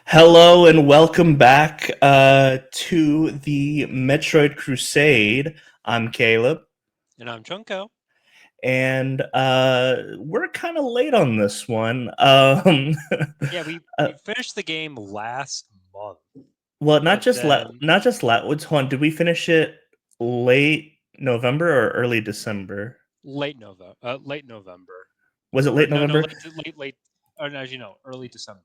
Hello and welcome back to the Metroid Crusade. I'm Caleb, And I'm Junko. and we're kind of late on this one. Yeah, we uh, we finished the game last month, well, but then Hold on, did we finish it late November or early December? late November, Was it or late no, November? late, or as you know, early December,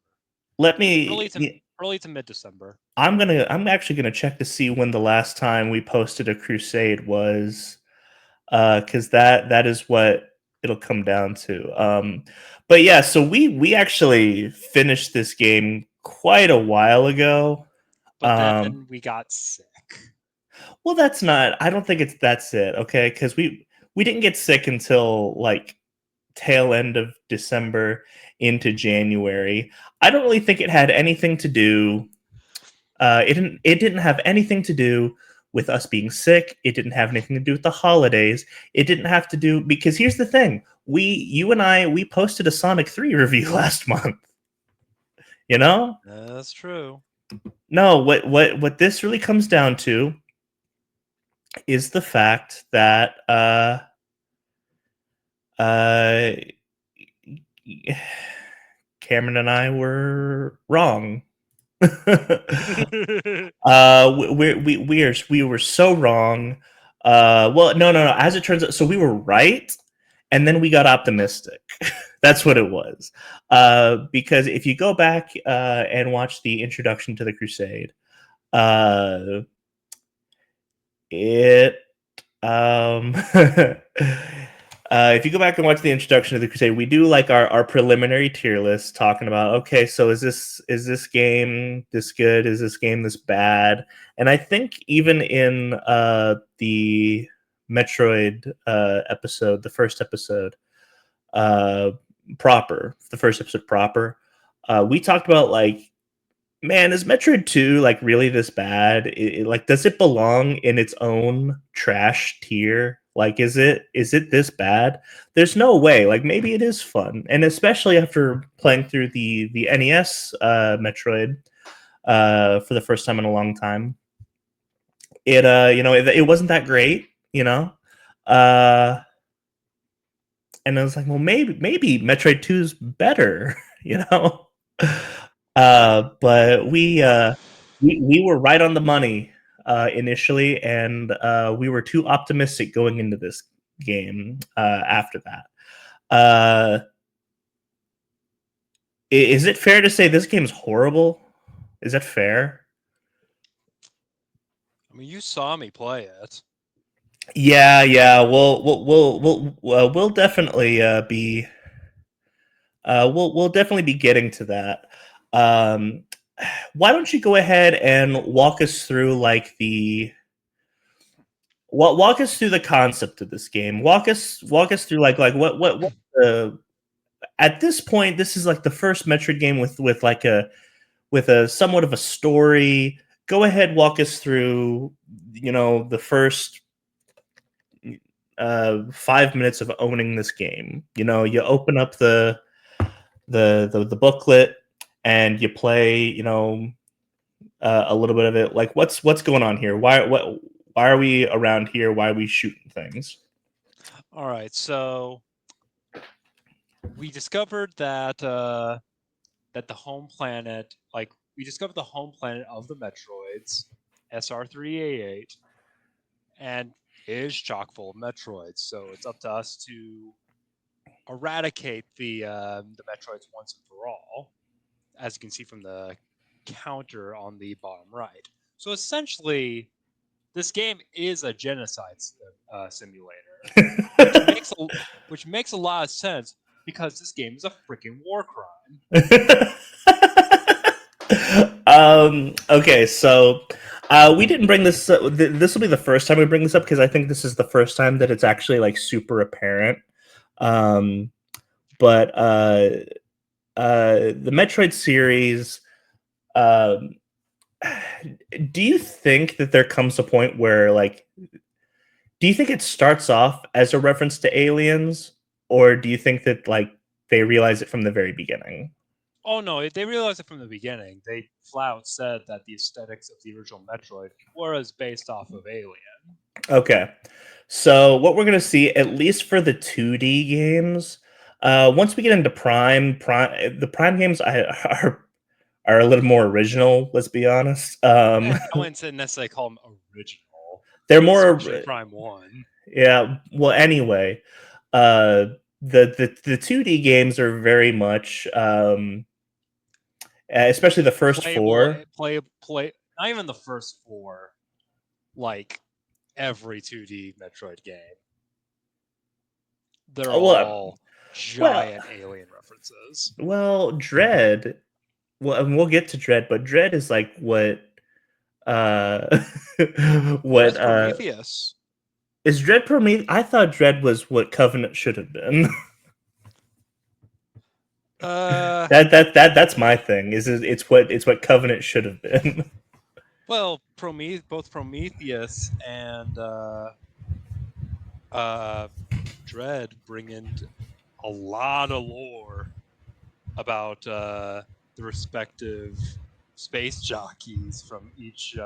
Let early me. to early to mid December. I'm actually gonna check to see when the last time we posted a Crusade was. Because that is what it'll come down to. But yeah, so we actually finished this game quite a while ago. But Um, then we got sick. well, that's not. I don't think that's it. Okay, because we didn't get sick until like tail end of December into January. I don't really think it had anything to do. It didn't have anything to do with us being sick. It didn't have anything to do with the holidays. It didn't have to do because here's the thing: you and I, we posted a Sonic 3 review last month. You know, That's true. no, what this really comes down to is the fact that uh, Cameron and I were wrong. We were so wrong. Well, no. As it turns out, so we were right, and then we got optimistic. That's what it was. Because if you go back and watch the introduction to the Crusade, uh, it if you go back and watch the introduction to the Crusade, we do like our preliminary tier list talking about okay, so is this game this good? Is this game this bad? And I think even in the Metroid episode, the first episode, uh, the first episode proper, we talked about like man, is Metroid 2 like really this bad? Like, does it belong in its own trash tier? Like, is it this bad? There's no way. Like, maybe it is fun, and especially after playing through the NES Metroid for the first time in a long time, it wasn't that great, uh, and I was like, well, maybe Metroid 2 is better, you know. But we were right on the money initially, and we were too optimistic going into this game. After that, uh, is it fair to say this game's horrible? Is that fair? I mean, you saw me play it. Yeah. We'll definitely be we'll definitely be getting to that. Um, why don't you go ahead and walk us through like walk us through the concept of this game. Walk us through like what the at this point this is like the first Metroid game with like a somewhat of a story. Go ahead, walk us through the first 5 minutes of owning this game. You open up the booklet and you play. A little bit of it. Like what's going on here? Why are we around here? Why are we shooting things? All right, so we discovered that the home planet, like we discovered the home planet of the Metroids, SR388, and is chock full of Metroids. So it's up to us to eradicate the Metroids once and for all, as you can see from the counter on the bottom right. So essentially, this game is a genocide simulator, which makes a, which makes a lot of sense because this game is a freaking war crime. Okay, so we didn't bring this. This will be the first time we bring this up because I think this is the first time that it's actually like super apparent. Um, but the Metroid series. Um, do you think that there comes a point where like, do you think it starts off as a reference to aliens, or do you think that like they realize it from the very beginning? Oh no, they realized it from the beginning. They flat out said that the aesthetics of the original Metroid was based off of Alien. Okay. So what we're gonna see, at least for the 2D games, once we get into Prime, the Prime games are a little more original. Let's be honest. I wouldn't necessarily call them original, They're more, especially Prime One. yeah. Well, anyway, uh, the 2D games are very much, especially the first Playable, four. play. Not even the first four. Like every 2D Metroid game, they're Well, all well, giant Alien references. well, Dread. Well, and we'll get to Dread, but Dread is like what, uh, what, That's Prometheus. is Dread Prometheus? I thought Dread was what Covenant should have been. Uh, That's my thing. It's what Covenant should have been. well, both Prometheus and Dread bring in a lot of lore about the respective space jockeys from each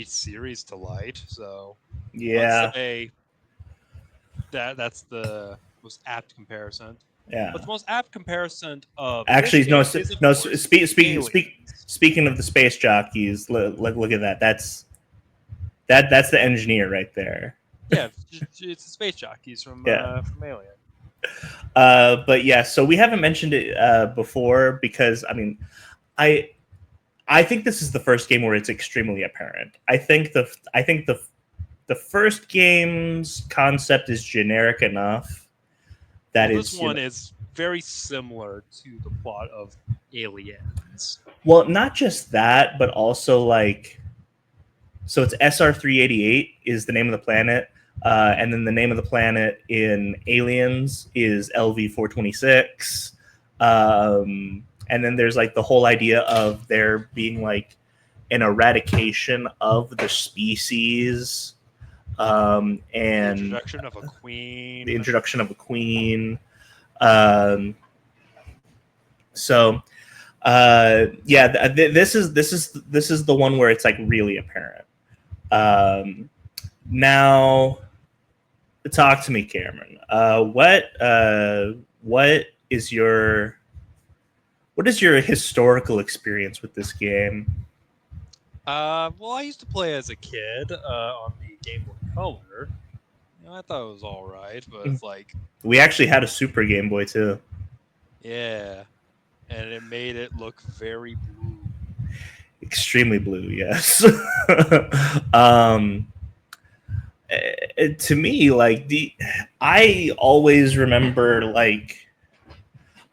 series to light. So Yeah, I'd say that's the most apt comparison. yeah. But the most apt comparison of this Actually, no, game is, of no. course, Aliens. Speaking of the space jockeys, look at that. That's the engineer right there. Yeah, it's the space jockeys Yeah. from Alien. But yeah, so we haven't mentioned it before because I I think this is the first game where it's extremely apparent. I think the first game's concept is generic enough that Well, this it's one is very similar to the plot of Aliens. well, not just that, but also like, so it's SR388 is the name of the planet, and then the name of the planet in Aliens is LV426, and then there's like the whole idea of there being like an eradication of the species, The and introduction of a queen. the introduction of a queen. Um, so yeah, this is the one where it's like really apparent. Now, talk to me, Cameron. What is your historical experience with this game? Well, I used to play as a kid on the Game Boy Color. I thought it was all right, but it's like, We actually had a Super Game Boy too. yeah, and it made it look very blue. Extremely blue, yes. To me, like I always remember like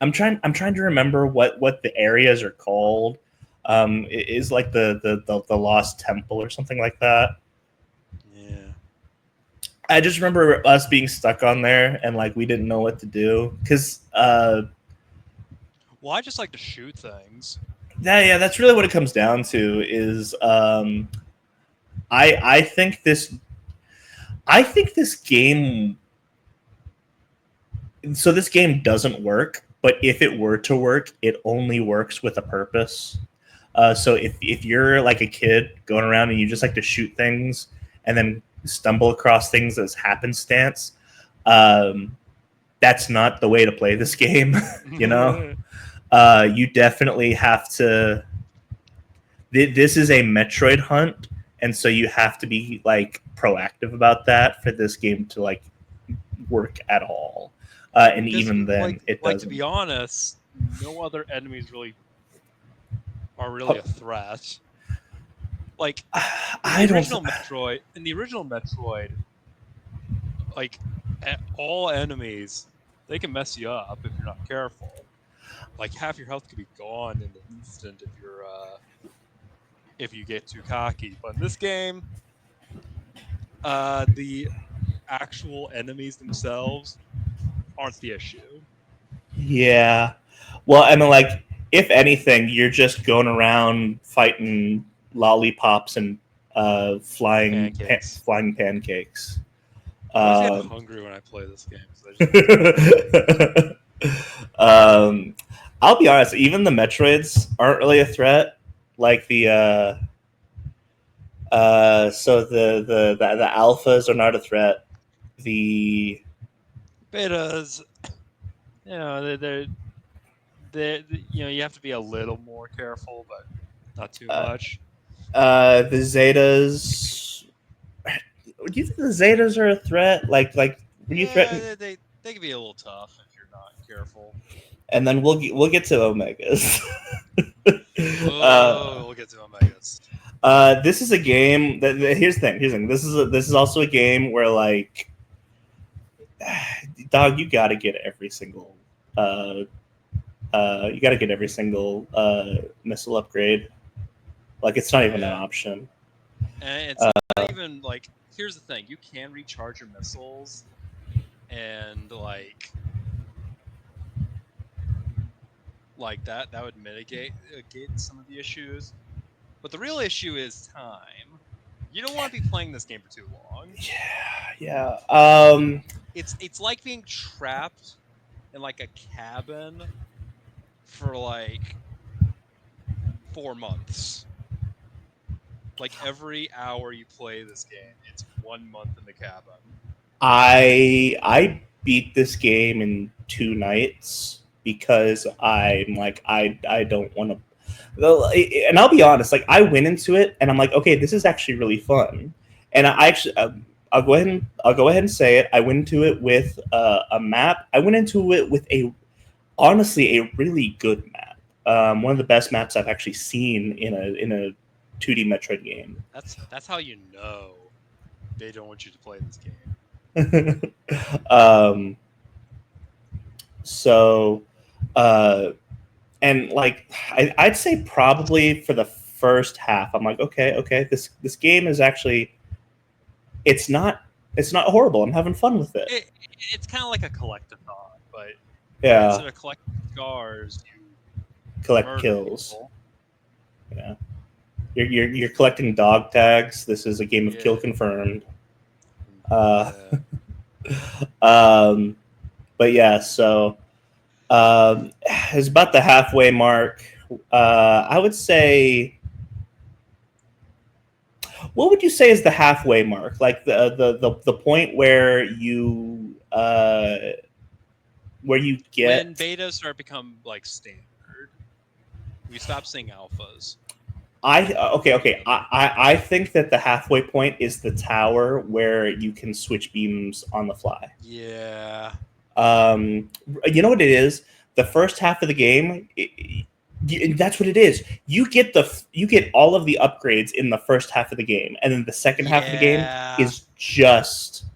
I'm trying to remember what the areas are called. It is like the Lost Temple or something like that. Yeah. I just remember us being stuck on there and like we didn't know what to do because Well, I just like to shoot things. that's really what it comes down to. Is I think this game. So this game doesn't work, but if it were to work, it only works with a purpose. So if you're like a kid going around and you just like to shoot things and then stumble across things as happenstance, that's not the way to play this game. You know, you definitely have to. This is a Metroid hunt, and so you have to be like proactive about that for this game to like work at all. And Because, even then, like, it like doesn't. to be honest, no other enemies really are really a threat. Like I don't. in the original Metroid, like all enemies, they can mess you up if you're not careful. Like half your health could be gone in an instant if you get too cocky. But in this game, the actual enemies themselves aren't the issue. Yeah. Well, I mean, like, if anything, you're just going around fighting lollipops and Pancakes. flying pancakes. I always get hungry when I play this game. So um, I'll be honest, even the Metroids aren't really a threat. Like so the alphas are not a threat. The Betas, you have to be a little more careful, but not too much. the Zetas. Do you think the Zetas are a threat? Like when you threaten, Yeah, they can be a little tough if you're not careful. and then we'll get to Omegas. We'll get to Omegas. This is a game here's the thing. This is also a game where like, dog, you got to get every single missile upgrade. Like it's not even an option. And it's not even like. Here's the thing: you can recharge your missiles, and like that would mitigate some of the issues. But the real issue is time. You don't want to be playing this game for too long. Yeah. It's like being trapped in like a cabin for like 4 months. Like every hour you play this game, it's 1 month in the cabin. I beat this game in 2 nights because I'm like I don't want to. And I'll be honest, like I went into it and I'm like, okay, this is actually really fun. And I actually, I'll go ahead and say it. I went into it with a map. I went into it with honestly a really good map. One of the best maps I've actually seen in a 2D Metroid game. That's how you know they don't want you to play this game. So, and like I'd say probably for the first half, I'm like, okay, this game is actually it's not horrible. I'm having fun with it. It's kind of like a collectathon, but yeah, instead of collecting scars, you collect kills. People. Yeah, you're collecting dog tags. This is a game of kill confirmed. But yeah, so it's about the halfway mark. I would say, what would you say is the halfway mark? Like the point where you get when betas start become like standard, we stop seeing alphas. I think that the halfway point is the tower where you can switch beams on the fly. Yeah. You know what it is? The first half of the game, that's what it is. You get all of the upgrades in the first half of the game, and then the second half of the game is just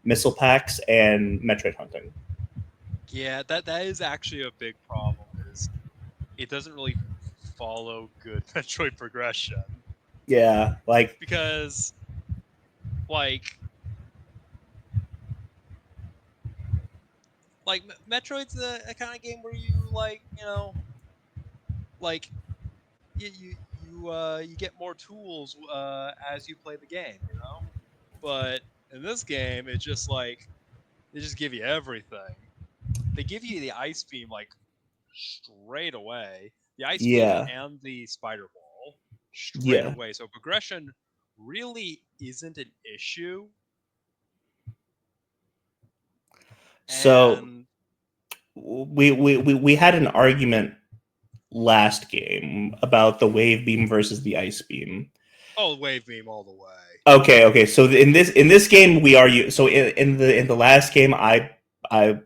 missile packs and Metroid hunting. Yeah, that is actually a big problem. Is it doesn't really follow good Metroid progression. Yeah, like because like Metroid's a kind of game where you you get more tools as you play the game, But in this game, it's just like they just give you everything. They give you the ice beam like straight away, the ice beam and the spider ball straight away. So progression really isn't an issue. So we had an argument last game about the wave beam versus the ice beam. Oh, wave beam all the way. Okay. So in this game we argue. So in the last game I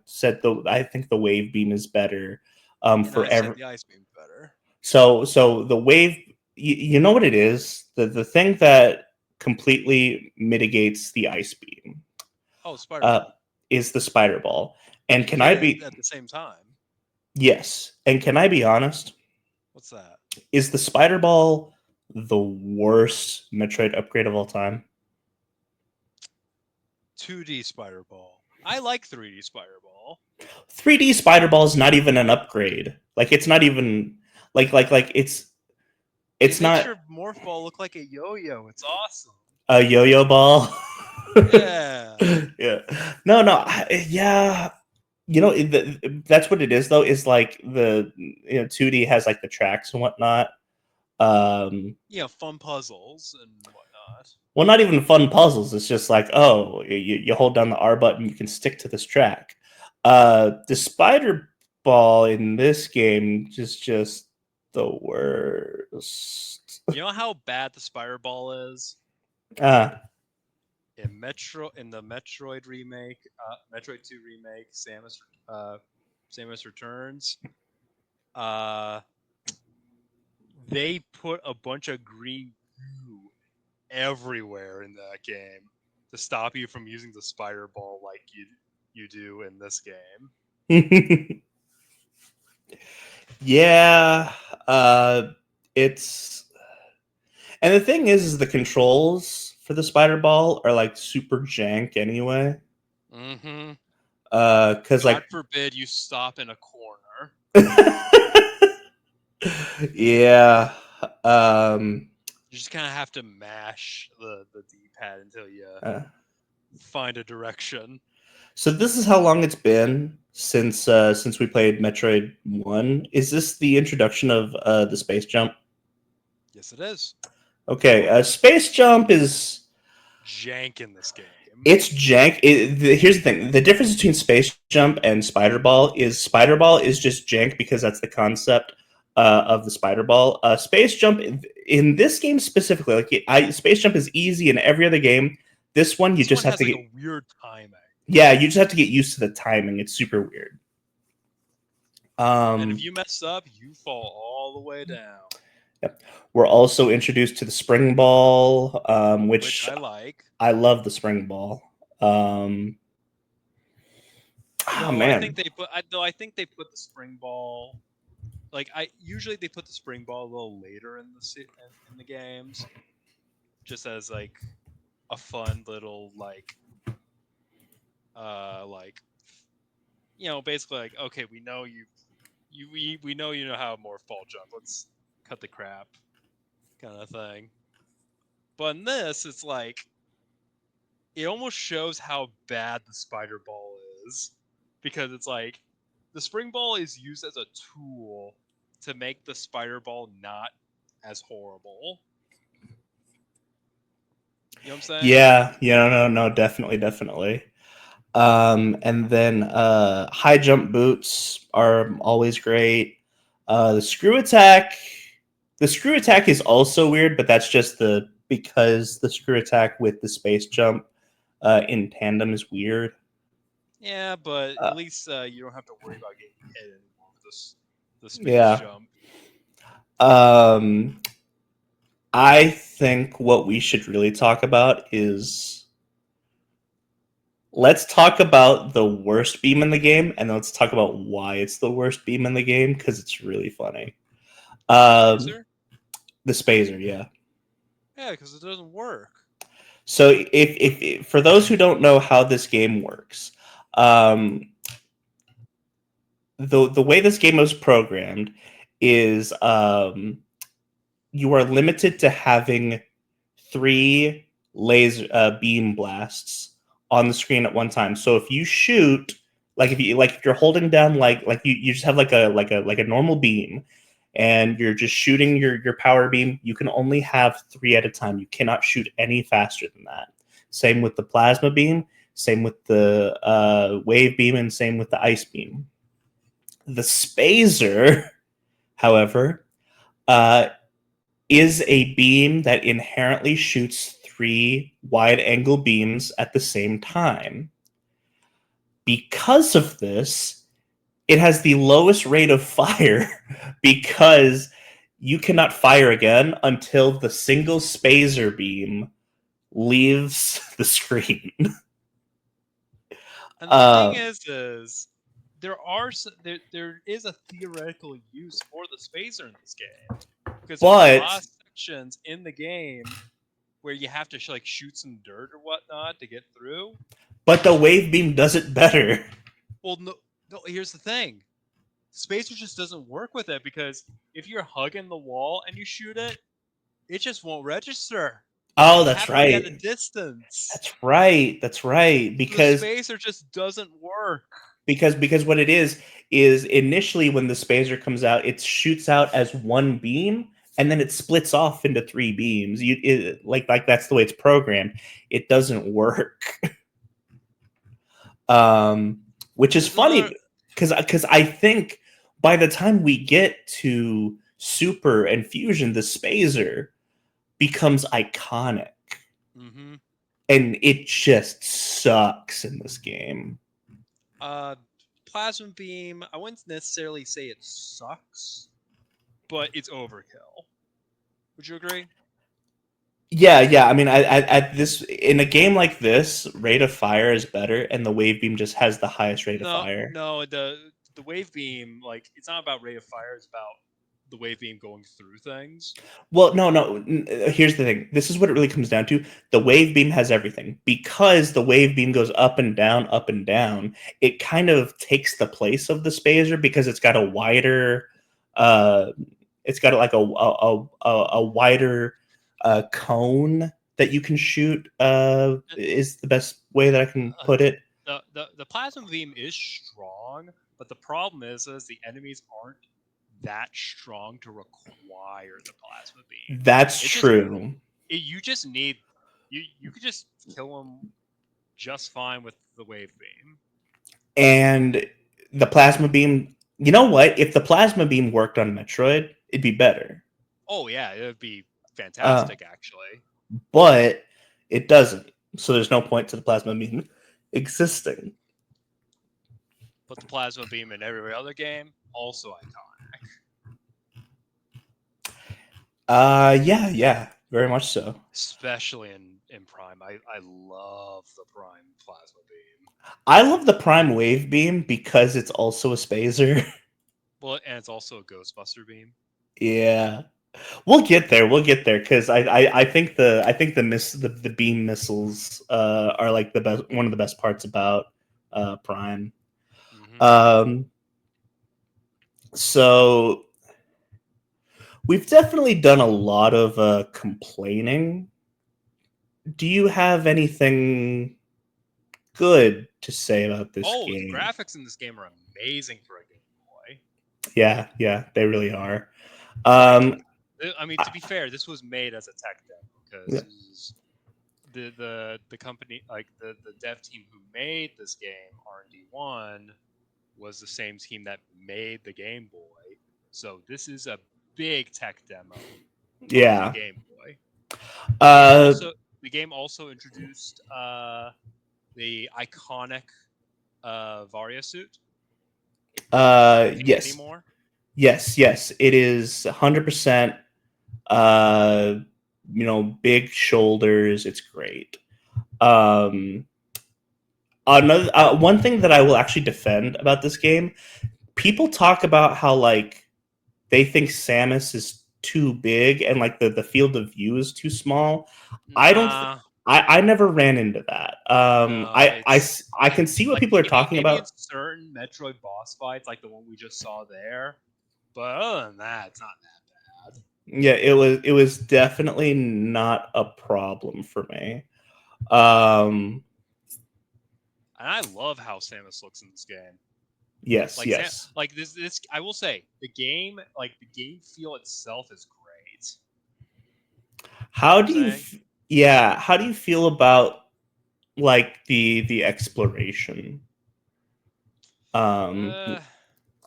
said I think the wave beam is better. The ice beam's better. So the wave, you know what it is? The thing that completely mitigates the ice beam. Oh, spider ball. Is the spider ball. And can I be at the same time? Yes. And can I be honest? What's that? Is the spider ball the worst Metroid upgrade of all time? 2D spider ball. I like 3D spider ball. 3D spider ball is not even an upgrade. Like it's not even like it's it not. Makes your morph ball look like a yo-yo. It's awesome. A yo-yo ball. Yeah. Yeah. No. Yeah. That's what it is though. Is like the 2D has like the tracks and whatnot. Um, Fun puzzles and whatnot. well, not even fun puzzles. It's just like, oh, you hold down the R button, you can stick to this track. The spider ball in this game is just the worst. You know how bad the spider ball is Ah, in the Metroid remake, Metroid 2 remake, Samus Returns. Uh, they put a bunch of green goo everywhere in that game to stop you from using the spider ball like you do in this game. yeah. It's And the thing is the controls for the spider ball are like super jank anyway. Mm-hmm. Because God like, forbid you stop in a corner. yeah, You just kind of have to mash the D-pad until you uh, find a direction. so this is how long it's been since we played Metroid 1. Is this the introduction of the space jump? Yes, it is. Okay, space jump is Jank in this game. it's jank. Here's the thing: the difference between space jump and spider ball is just jank because that's the concept of the spider ball. Space jump in this game specifically, space jump is easy in every other game. This one you This just one have has to like get. a weird timing. Yeah, you just have to get used to the timing. It's super weird. And if Um, you mess up, you fall all the way down. yep. We're also introduced to the spring ball, Which which I like. I love the spring ball. Um, oh man, I think they put the spring ball like I usually they put the spring ball a little later in in the games, just as like a fun little like basically like, okay, we know we know you know how more fall jump. Let's cut the crap kind of thing. But in this, it's like it almost shows how bad the spider ball is, because it's like the spring ball is used as a tool to make the spider ball not as horrible. You know what I'm saying? yeah, no, definitely, definitely. And then high jump boots are always great. The the screw attack is also weird, but that's just because the screw attack with the space jump in tandem is weird. Yeah, but Uh, at least you don't have to worry about getting hit anymore with the space yeah. jump. Um, I think what we should really talk about is let's talk about the worst beam in the game, and then let's talk about why it's the worst beam in the game because it's really funny. The Um, spacer? the Spazer, yeah. Yeah, because it doesn't work. So if for those who don't know how this game works, um, the way this game is programmed is you are limited to having three laser beam blasts on the screen at one time. So if you shoot, if you're holding down you just have like a normal beam, and you're just shooting your power beam, you can only have three at a time. You cannot shoot any faster than that. Same with the plasma beam. Same with the wave beam, and same with the ice beam. The Spazer, however, uh, is a beam that inherently shoots three wide angle beams at the same time. Because of this, it has the lowest rate of fire because you cannot fire again until the single spazer beam leaves the screen. And the thing Uh, is there is a theoretical use for the spacer in this game, because there's a lot but of sections in the game where you have to shoot some dirt or whatnot to get through. the wave beam does it better. Well, no. Here's the thing: spacer just doesn't work with it, because if you're hugging the wall and you shoot it, it just won't register. Oh, You that's have to be at a right. distance. That's right. That's right. So the Because spacer just doesn't work. because what it is initially when the spacer comes out, it shoots out as one beam and then it splits off into three beams. Like that's the way it's programmed. It doesn't work. Which is There's another. funny because I think by the time we get to Super and Fusion, the spacer becomes iconic, Mm-hmm. and it just sucks in this game. Plasma beam. I wouldn't necessarily say it sucks, but it's overkill. Would you agree? Yeah. I mean, at this in a game like this, rate of fire is better, and the wave beam just has the highest rate of No, fire. no. The wave beam, like, it's not about rate of fire. It's about the wave beam going through things. Well, no. Here's the thing. This is what it really comes down to. The wave beam has everything because the wave beam goes up and down, up and down. It kind of takes the place of the spacer because it's got a wider, uh, it's got like a wider cone that you can shoot. Is the best way that I can Uh, put it. the plasma beam is strong, but the problem is the enemies aren't that strong to require the plasma beam. That's It's just true. you just need you could just kill them just fine with the wave beam. And the plasma beam. You know what? If the plasma beam worked on Metroid, it'd be better. Oh yeah, it would be Uh, fantastic actually. but it doesn't. So there's no point to the plasma beam existing. But the plasma beam in every other game also iconic. Yeah, very much so. Especially in Prime. I love the Prime plasma beam. I love the Prime Wave Beam because it's also a spacer. Well, and it's also a Ghostbuster beam. Yeah, we'll get there. We'll get there because I think the beam missiles are like the best one of the best parts about Prime. Mm-hmm. Um, so we've definitely done a lot of complaining. Do you have anything good to say about this Oh, the game? graphics in this game are amazing for a Game Boy. Yeah, they really are. Like, Um, I mean, to be fair, this was made as a tech demo yeah, because the company, like the dev team who made this game, R&D1, was the same team that made the Game Boy. So this is a big tech demo of the yeah. Game Boy. Uh, The game also introduced the iconic Varia suit, which is not a thing yes, anymore. yes. It is 100%. Uh, big shoulders. It's great. Um, another one thing that I will actually defend about this game, people talk about how like they think Samus is too big and like the field of view is too small. I don't. Nah, I never ran into that. no, it's I can see what like people are talking maybe in about. certain Metroid boss fights, like the one we just saw there. But other than that, it's not that bad. Yeah, it was definitely not a problem for me. Um, And I love how Samus looks in this game. yes, Like yes. like this. I will say the game feel itself is great. You know How what I'm do you? saying? Yeah, how do you feel about like the exploration? Um, Uh,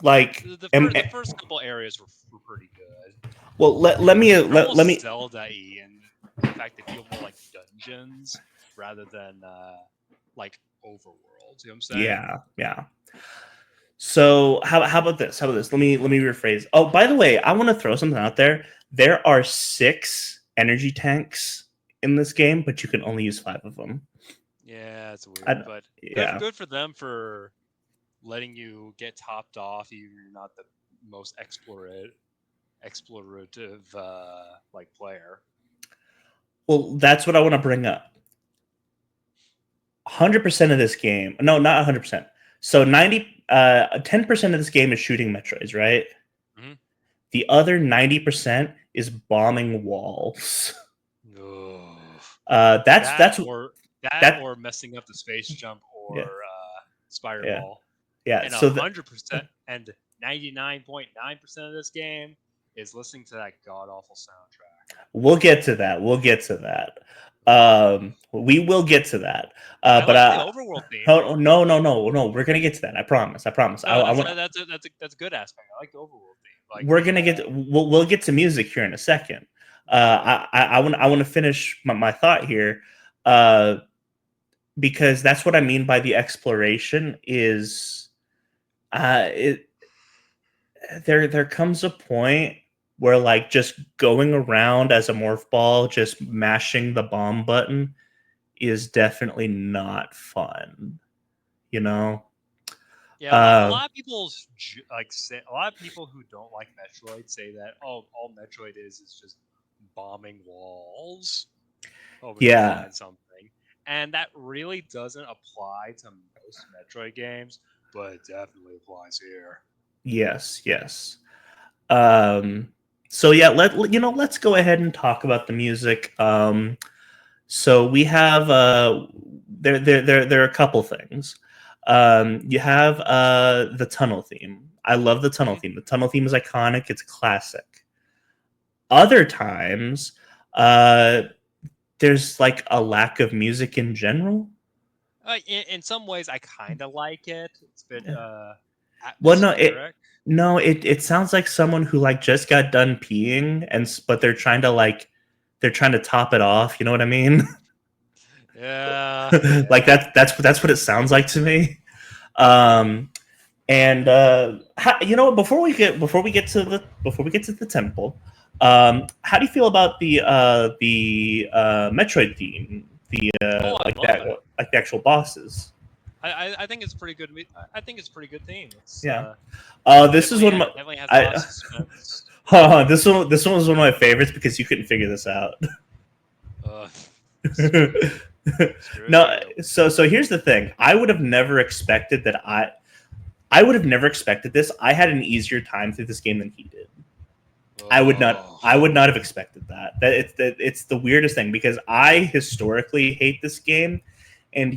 like, the first couple areas were pretty good. well, let me They're let almost me. Zelda-y, and in fact, they feel more like dungeons rather than like overworld. You know what I'm saying? Yeah. So how about this? How about this? Let me rephrase. Oh, by the way, I want to throw something out there. There are 6 energy tanks in this game, but you can only use 5 of them. Yeah, it's weird, I, but yeah, good for them for letting you get topped off. You're not the most explorative like player. well, that's what I want to bring up. 100% of this game, no, not 100%. So 10% of this game is shooting Metroids, right? Mm-hmm. The other 90% is bombing walls. Ugh. That's That that's or that that or messing up the space jump or yeah spider yeah. ball. Yeah. And So 100% and 99.9% of this game is listening to that god awful soundtrack. we'll get to that. We'll get to that. We will get to that. I But like the overworld theme. oh, no. We're gonna get to that. I promise. I promise. No, I want. that's a good aspect. I like the overworld theme. Like We're gonna get. We'll get to music here in a second. I want to finish my thought here, because that's what I mean by the exploration. Is it there comes a point where like just going around as a morph ball, just mashing the bomb button is definitely not fun. You know. yeah, a Uh, lot of people like say a lot of people who don't like Metroid say that all Metroid is just bombing walls, hoping to yeah. find something, and that really doesn't apply to most Metroid games, but it definitely applies here. Yes. Yes. Um, so yeah, let's go ahead and talk about the music. So we have there are a couple things. You have the tunnel theme. I love the tunnel Mhm. theme. The tunnel theme is iconic. It's classic. Other times, uh, there's like a lack of music in general. In some ways, I kind of like it. It's a bit Well, atmospheric. it sounds like someone who like just got done peeing but they're trying to top it off. You know what I mean? Yeah, Like yeah. that's what it sounds like to me. Um, and you know, before we get to the temple, how do you feel about the Metroid theme? Oh, I Like love it. the actual bosses. I think it's pretty good. I think it's a pretty good theme. It's Yeah. This is one of my. definitely has a lot of I suspense. this one was one of my favorites because you couldn't figure this out. Uh, screw, screw No, you. so here's the thing. I would have never expected this. I had an easier time through this game than he did. Oh, I would not have expected that. It's the weirdest thing because I historically hate this game, and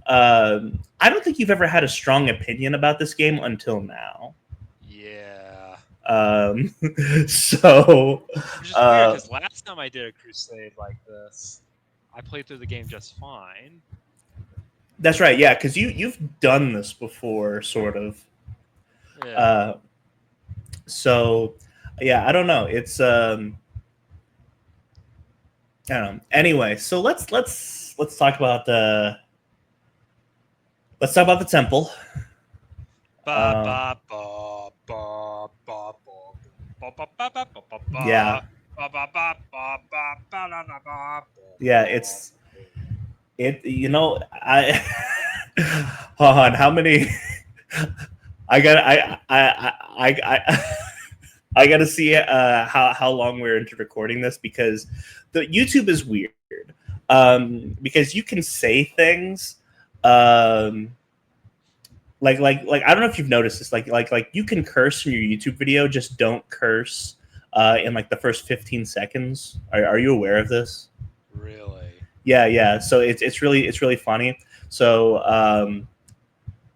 I don't think you've ever had a strong opinion about this game until now. yeah. Um, so Which is weird uh, because last time I did a Crusade like this, I played through the game just fine. that's right, yeah, because you've done this before, sort of. Yeah. Uh, so yeah, I don't know. It's I don't know. Anyway, so let's talk about the temple. Ba Uh, ba ba ba ba ba ba ba ba ba ba ba yeah, ba ba ba ba ba ba ba la la ba yeah. It's it. You know, I hold on. How many? I got. I got to see how long we're into recording this because the YouTube is weird. Because you can say things. Like I don't know if you've noticed this. Like you can curse in your YouTube video, just don't curse in like the first 15 seconds. Are you aware of this? Really? Yeah. So it's really funny. So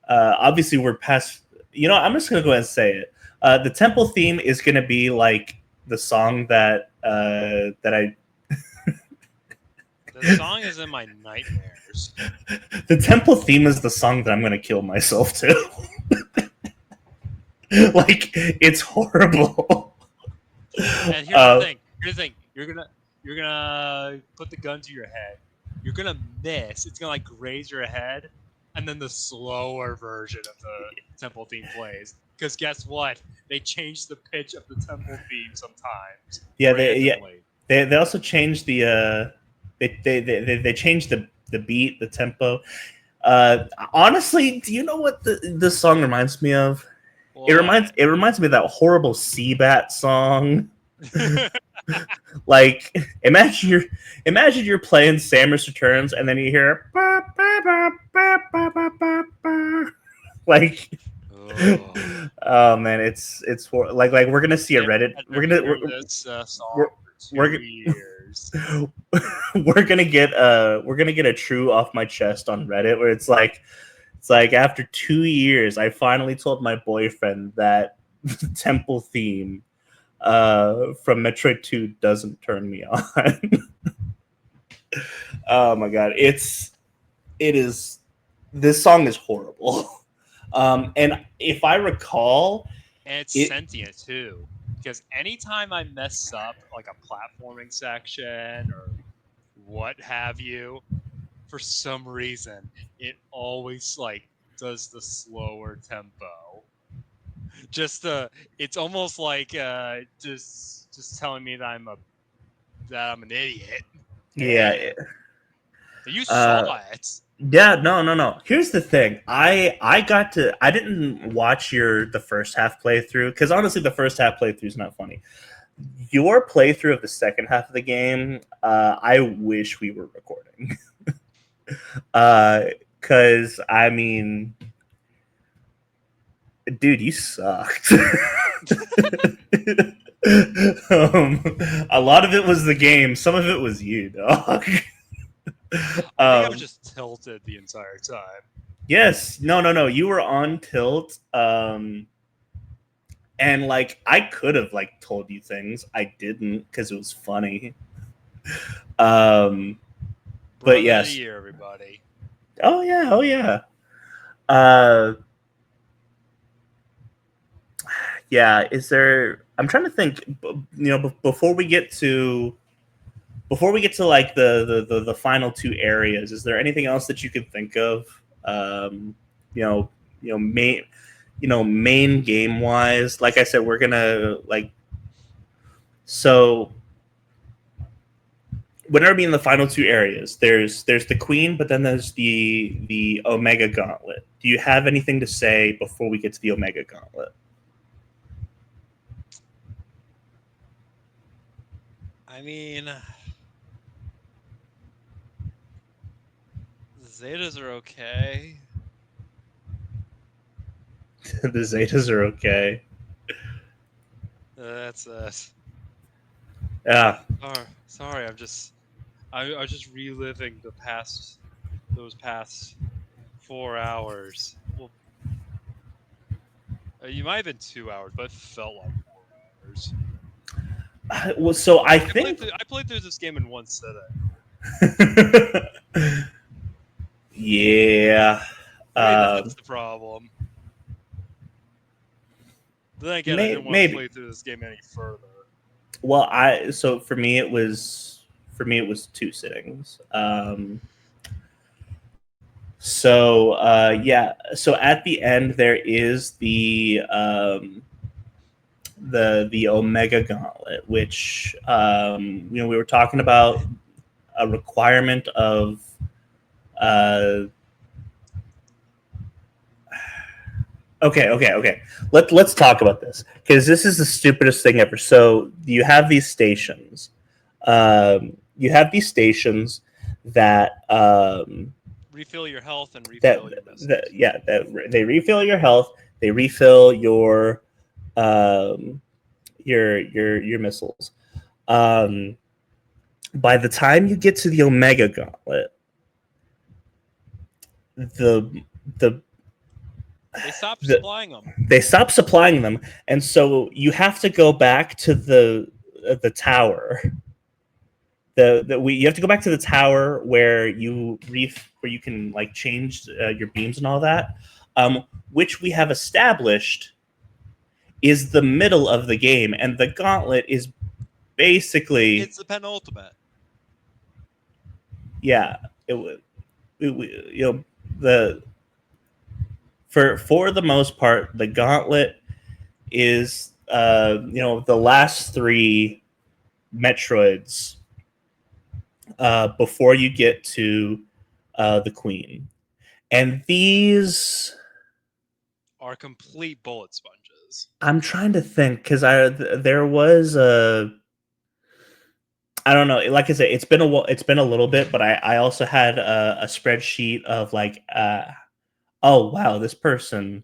obviously we're past. You know, I'm just gonna go ahead and say it. The temple theme is gonna be like the song that I. The song is in my nightmares. The temple theme is the song that I'm gonna kill myself to. Like it's horrible. And here's the Uh, thing. Here's the thing. You're gonna put the gun to your head. You're gonna miss. It's gonna like graze your head, and then the slower version of the temple theme plays. Because guess what? They changed the pitch of the temple theme sometimes yeah, randomly. they also changed the they changed the beat, the tempo. Honestly, do you know what this song reminds me of? What? It reminds me of that horrible Seabat song. Like imagine you're playing Samus Returns and then you hear like Oh. oh man, like we're gonna see a Reddit. After hearing this We're song for we're 2 years. we're gonna get a true off my chest on Reddit where it's It's like after 2 years, I finally told my boyfriend that the temple theme from Metroid 2 doesn't turn me on. Oh my god, it is. This song is horrible. And if I recall, And it's it sentient too, because anytime I mess up like a platforming section or what have you, for some reason, it always like does the slower tempo. It's almost like just telling me that I'm an idiot. yeah. You saw Uh, it. yeah, no. Here's the thing. I didn't watch the first half playthrough because honestly, the first half playthrough is not funny. Your playthrough of the second half of the game, I wish we were recording. Because I mean, dude, you sucked. A lot of it was the game. Some of it was you, dog. I think I was um, just tilted the entire time. yes, no. You were on tilt. And like I could have like told you things. I didn't because it was funny. Um, but Brother of the yes. year, everybody. Oh yeah. Uh, yeah. Is there? I'm trying to think. Before we get to like the final two areas, is there anything else that you could think of? You know, main, main game wise. Like I said, we're gonna like so whenever being the final two areas, there's the queen, but then there's the Omega Gauntlet. Do you have anything to say before we get to the Omega Gauntlet? I mean, the Zetas are okay. The Zetas are okay. That's Yeah. sorry. I'm just reliving those past 4 hours. Well, you might have been 2 hours, but it felt like 4 hours. Well, so I think. I played through this game in one sitting. Yeah. Maybe that's the problem. Then again, I didn't want to Maybe. play through this game any further. Well, so for me it was two sittings. Yeah, so at the end there is the Omega Gauntlet, which we were talking about a requirement of uh, okay. Let's talk about this because this is the stupidest thing ever. So you have these stations. You have these stations that Refill your health and refill your missiles. that they refill your health. They refill um, your missiles. Um, by the time you get to the Omega Gauntlet, the the They stopped supplying them. they stop supplying them, and so you have to go back to the tower. You have to go back to the tower where where you can like change your beams and all that, which we have established is the middle of the game, and the gauntlet is basically It's the penultimate. yeah. The for the most part, the gauntlet is the last three Metroids before you get to the Queen, and these Are complete bullet sponges. I'm trying to think because there was a I don't know. Like I said, it's been a little bit, but I also had a spreadsheet of like oh wow, this person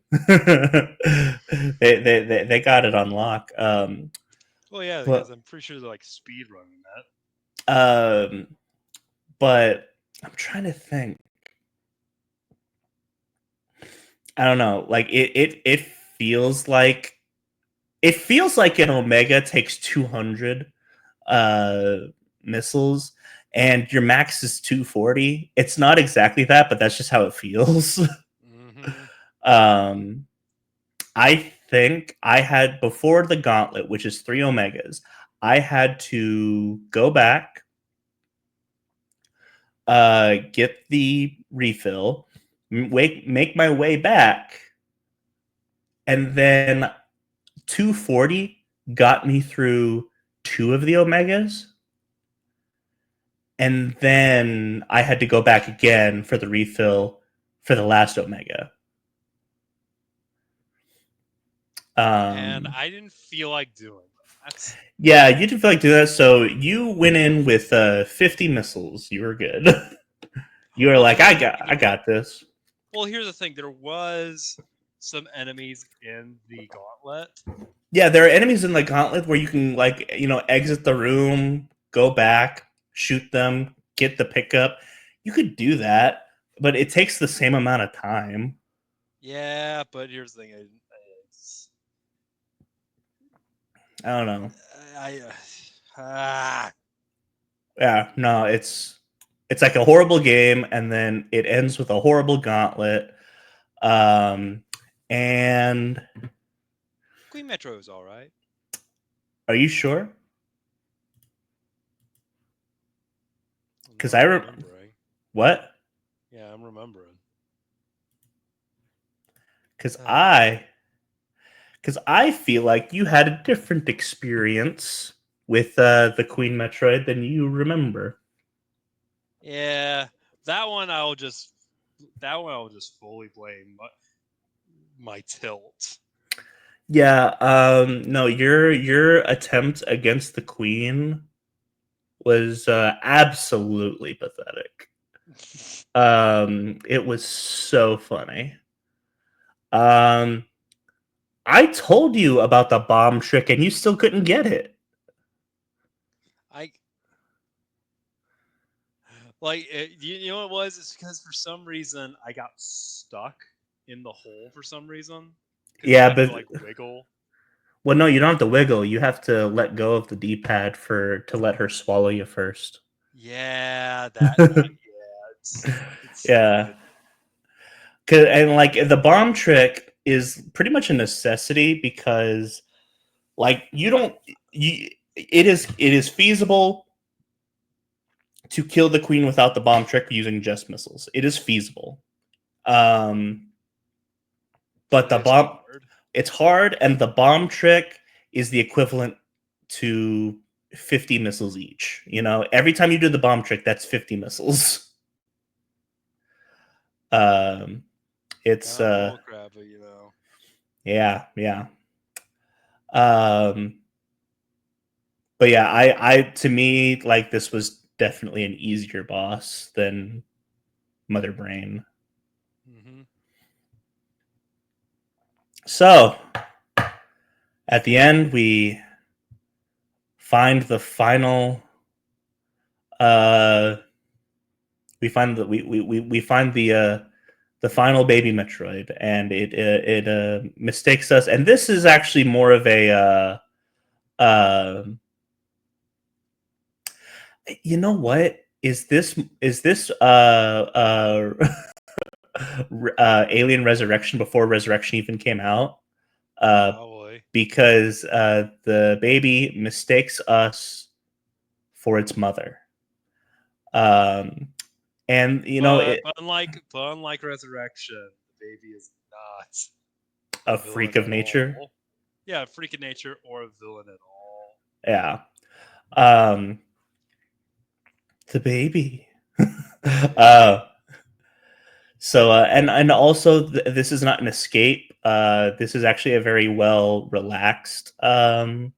they got it on lock. Well, yeah, because But I'm pretty sure they're like speed running that. um, but I'm trying to think. I don't know. Like it feels like an Omega takes 200 uh missiles and your max is 240. It's not exactly that, but that's just how it feels. Mm-hmm. um I think I had before the gauntlet, which is 3 Omegas, I had to go back, get the refill, make my way back, and then 240 got me through 2 of the Omegas, and then I had to go back again for the refill for the last Omega. And Um, I didn't feel like doing that. yeah, you didn't feel like doing that, so you went in with 50 missiles. You were good. You were Well, like, here's the thing. I got this. Well, here's the thing. There was some enemies in the gauntlet. Yeah, there are enemies in the gauntlet where you can exit the room, go back, shoot them, get the pickup. You could do that, but it takes the same amount of time. Yeah, but here's the thing. I don't know. I ah. Yeah, no, it's like a horrible game, and then it ends with a horrible gauntlet. Um, and Queen Metro is all right. are you sure? Because I'm remembering. What? Yeah, I'm remembering. Because I feel like you had a different experience with the Queen Metroid than you remember. Yeah, that one I'll just fully blame my tilt. Yeah, no, your attempt against the Queen was absolutely pathetic. It was so funny. Um, I told you about the bomb trick, and you still couldn't get it. I like you know what it was? It's because for some reason I got stuck in the hole for some reason because you Yeah, had to but like wiggle. well, no, you don't have to wiggle. You have to let go of the D-pad to let her swallow you first. Yeah, that yeah, it's Yeah, stupid. and like the bomb trick is pretty much a necessity because like you don't you it is feasible to kill the queen without the bomb trick using just missiles. It is feasible. Um, but But the it's bomb hard. it's hard, and the bomb trick is the equivalent to 50 missiles each. Every time you do the bomb trick, that's 50 missiles. Um, it's Kind of bullcrap, but you know. yeah, yeah. Um, but yeah, I to me like this was definitely an easier boss than Mother Brain. Mm-hmm. So at the end, we find the final. Uh, we find the final baby Metroid, and it mistakes us. And this is actually more of a you know what is this Alien Resurrection before Resurrection even came out? Uh, Probably. because the baby mistakes us for its mother. Um, and Unlike Resurrection, the baby is not a a villain freak of at nature. all. Yeah, a freak of nature or a villain at all. Yeah. Um, the baby. Baby. uh, and also this is not an escape. This is actually a very well relaxed ending.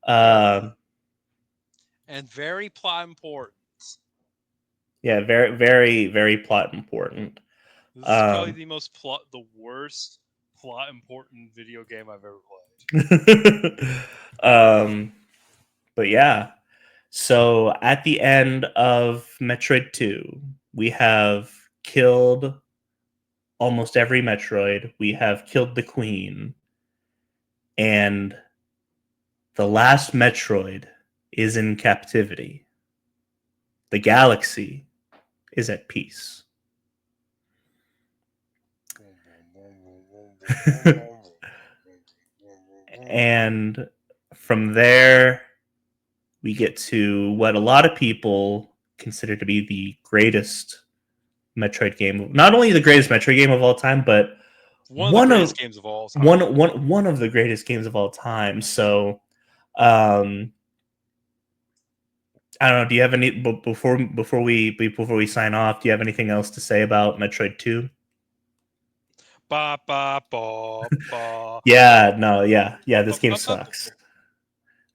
Yeah. Um, And very plot important. yeah, very very very plot important. This is probably Um, the worst plot important video game I've ever played. um, but yeah. So at the end of Metroid 2, we have killed almost every Metroid. We have killed the Queen. And the last Metroid is in captivity. The galaxy is at peace. And from there, we get to what a lot of people consider to be the greatest Metroid game. Not only the greatest Metroid game of all time, but One of the greatest games of all time. One of the greatest games of all time. So, I don't know. Do you have any before we sign off? Do you have anything else to say about Metroid 2? Ba, ba, ba, ba. Yeah, no, yeah. This game sucks.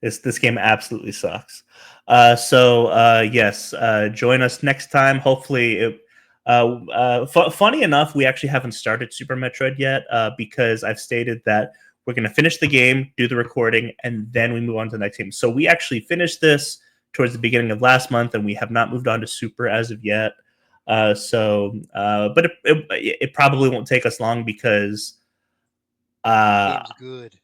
This game absolutely sucks. Yes, join us next time. Hopefully, funny enough, we actually haven't started Super Metroid yet because I've stated that we're going to finish the game, do the recording, and then we move on to the next game. So we actually finished this towards the beginning of last month, and we have not moved on to Super as of yet. But it probably won't take us long because Game's good.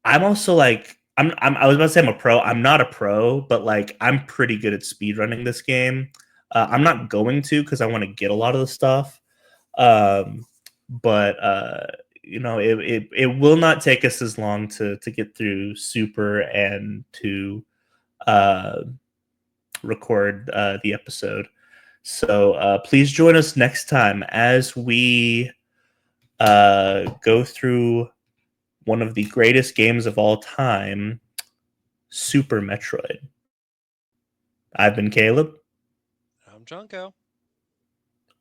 I'm also like I was about to say I'm a pro. I'm not a pro, but like I'm pretty good at speedrunning this game. I'm not going to because I want to get a lot of the stuff. But it will not take us as long to get through Super and to record the episode. So please join us next time as we go through one of the greatest games of all time, Super Metroid. I've been Caleb. I'm Junko.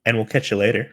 And we'll catch you later.